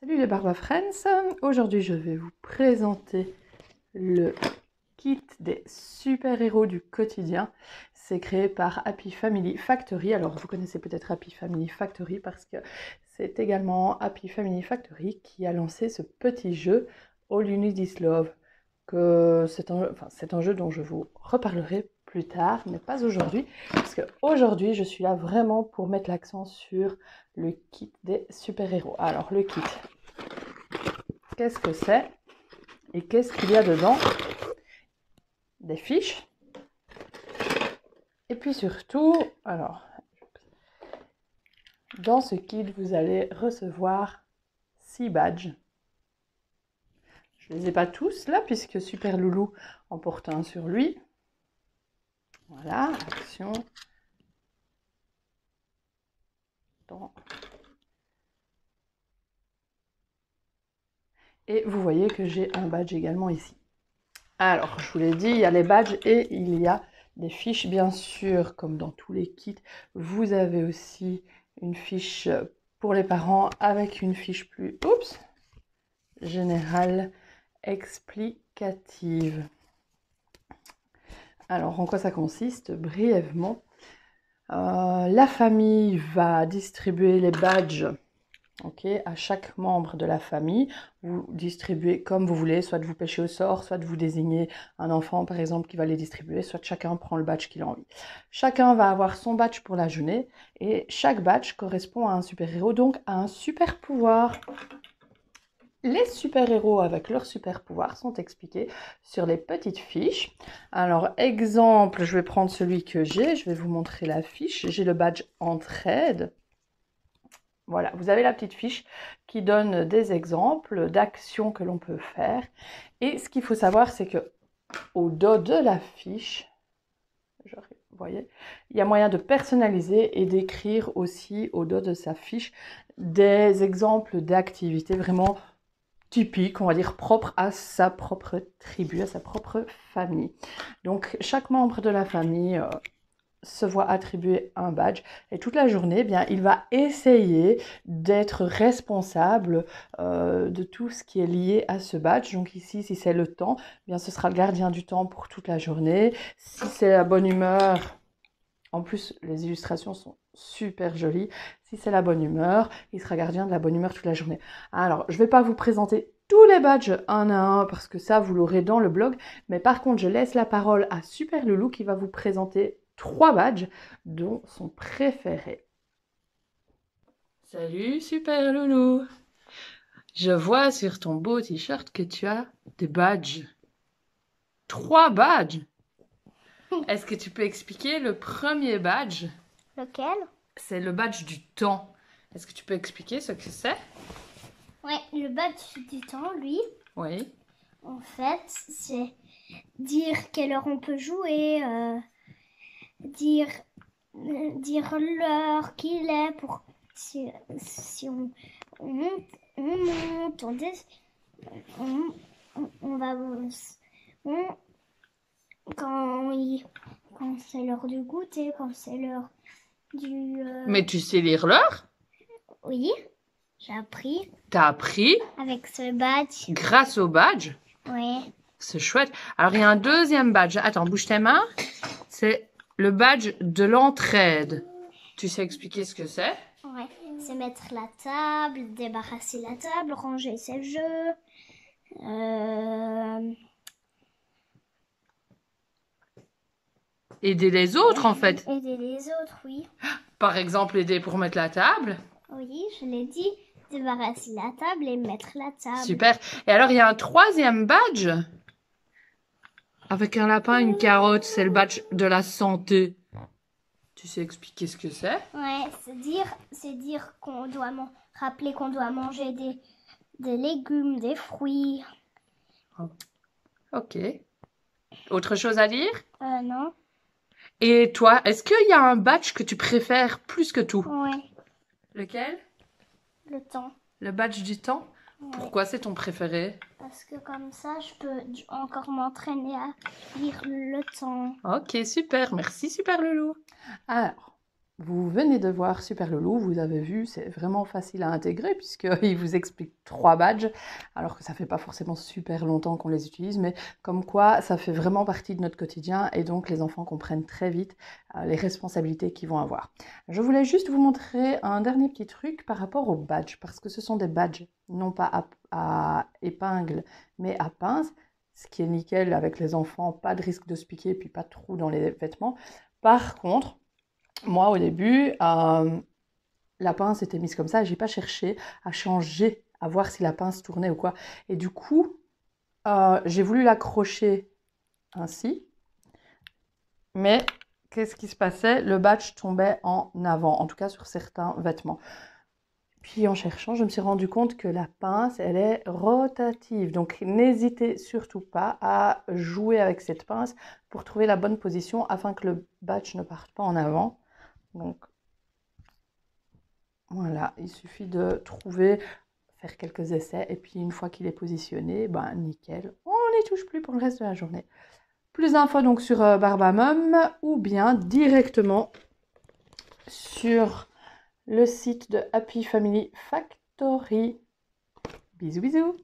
Salut les Barba Friends, aujourd'hui je vais vous présenter le kit des super-héros du quotidien. C'est créé par Happy Family Factory. Alors vous connaissez peut-être Happy Family Factory parce que c'est également Happy Family Factory qui a lancé ce petit jeu All You Need Is Love. C'est un jeu dont je vous reparlerai plus tard, mais pas aujourd'hui, parce qu'aujourd'hui je suis là vraiment pour mettre l'accent sur le kit des super-héros. Alors le kit, qu'est-ce que c'est et qu'est-ce qu'il y a dedans? Des fiches. Et puis surtout, alors, dans ce kit, vous allez recevoir 6 badges. Je ne les ai pas tous là, puisque Super Loulou en porte un sur lui. Voilà, action. Et vous voyez que j'ai un badge également ici. Alors, je vous l'ai dit, il y a les badges et il y a des fiches, bien sûr, comme dans tous les kits. Vous avez aussi une fiche pour les parents avec une fiche plus générale, explicative. Alors, en quoi ça consiste? Brièvement, la famille va distribuer les badges. Okay, à chaque membre de la famille, vous distribuez comme vous voulez, soit de vous pêcher au sort, soit de vous désigner un enfant par exemple qui va les distribuer, soit chacun prend le badge qu'il a envie. Chacun va avoir son badge pour la journée et chaque badge correspond à un super-héros, donc à un super pouvoir. Les super-héros avec leurs super-pouvoirs sont expliqués sur les petites fiches. Alors, exemple, je vais prendre celui que j'ai, je vais vous montrer la fiche. J'ai le badge Entraide. Voilà, vous avez la petite fiche qui donne des exemples d'actions que l'on peut faire. Et ce qu'il faut savoir, c'est que au dos de la fiche, vous voyez, il y a moyen de personnaliser et d'écrire aussi au dos de sa fiche des exemples d'activités vraiment typiques, on va dire propres à sa propre tribu, à sa propre famille. Donc chaque membre de la famille se voit attribuer un badge et toute la journée, eh bien, il va essayer d'être responsable de tout ce qui est lié à ce badge. Donc ici, si c'est le temps, eh bien, ce sera le gardien du temps pour toute la journée. Si c'est la bonne humeur, en plus, les illustrations sont super jolies. Si c'est la bonne humeur, il sera gardien de la bonne humeur toute la journée. Alors, je ne vais pas vous présenter tous les badges un à un parce que ça, vous l'aurez dans le blog. Mais par contre, je laisse la parole à Super Loulou qui va vous présenter 3 badges dont son préféré. Salut Super Loulou. Je vois sur ton beau t-shirt que tu as des badges. 3 badges. Est-ce que tu peux expliquer le premier badge? Lequel? C'est le badge du temps. Est-ce que tu peux expliquer ce que c'est? Ouais, le badge du temps, lui, Oui. en fait, c'est dire quelle heure on peut jouer, dire l'heure qu'il est pour si on monte, on va quand c'est l'heure du goûter, quand c'est l'heure du Mais tu sais lire l'heure? oui, j'ai appris T'as appris avec ce badge. grâce au badge? Oui. C'est chouette. Alors, il y a un deuxième badge. Attends, bouge tes mains. C'est le badge de l'entraide. Tu sais expliquer ce que c'est? Ouais, c'est mettre la table, débarrasser la table, ranger ses jeux. Aider les autres, en fait. Aider les autres, oui. Par exemple, aider pour mettre la table. Oui, je l'ai dit. Débarrasser la table et mettre la table. Super. Et alors, il y a un troisième badge. Avec un lapin, une carotte. C'est le badge de la santé. Tu sais expliquer ce que c'est? Ouais, c'est dire qu'on doit rappeler qu'on doit manger des légumes, des fruits. Ok. Autre chose à dire? Non. Et toi, est-ce qu'il y a un badge que tu préfères plus que tout? Ouais. Lequel? Le temps. Le badge du temps? Ouais. Pourquoi c'est ton préféré? Parce que comme ça, je peux encore m'entraîner à lire le temps. Ok, super. Merci, Super Loulou. Alors, vous venez de voir Super Loulou, vous avez vu, c'est vraiment facile à intégrer puisqu'il vous explique 3 badges, alors que ça fait pas forcément super longtemps qu'on les utilise, mais comme quoi ça fait vraiment partie de notre quotidien et donc les enfants comprennent très vite les responsabilités qu'ils vont avoir. Je voulais juste vous montrer un dernier petit truc par rapport aux badges, parce que ce sont des badges, non pas à épingle, mais à pince, ce qui est nickel avec les enfants, pas de risque de se piquer, puis pas de trous dans les vêtements. Par contre, moi, au début, la pince était mise comme ça. J'ai pas cherché à changer, à voir si la pince tournait ou quoi. Et du coup, j'ai voulu l'accrocher ainsi. Mais qu'est-ce qui se passait? Le badge tombait en avant, en tout cas sur certains vêtements. Puis en cherchant, je me suis rendu compte que la pince, elle est rotative. Donc n'hésitez surtout pas à jouer avec cette pince pour trouver la bonne position afin que le badge ne parte pas en avant. Donc voilà, il suffit de trouver, faire quelques essais, et puis une fois qu'il est positionné, ben nickel, on n'y touche plus pour le reste de la journée. Plus d'infos donc sur Barbamum ou bien directement sur le site de Happy Family Factory. Bisous bisous!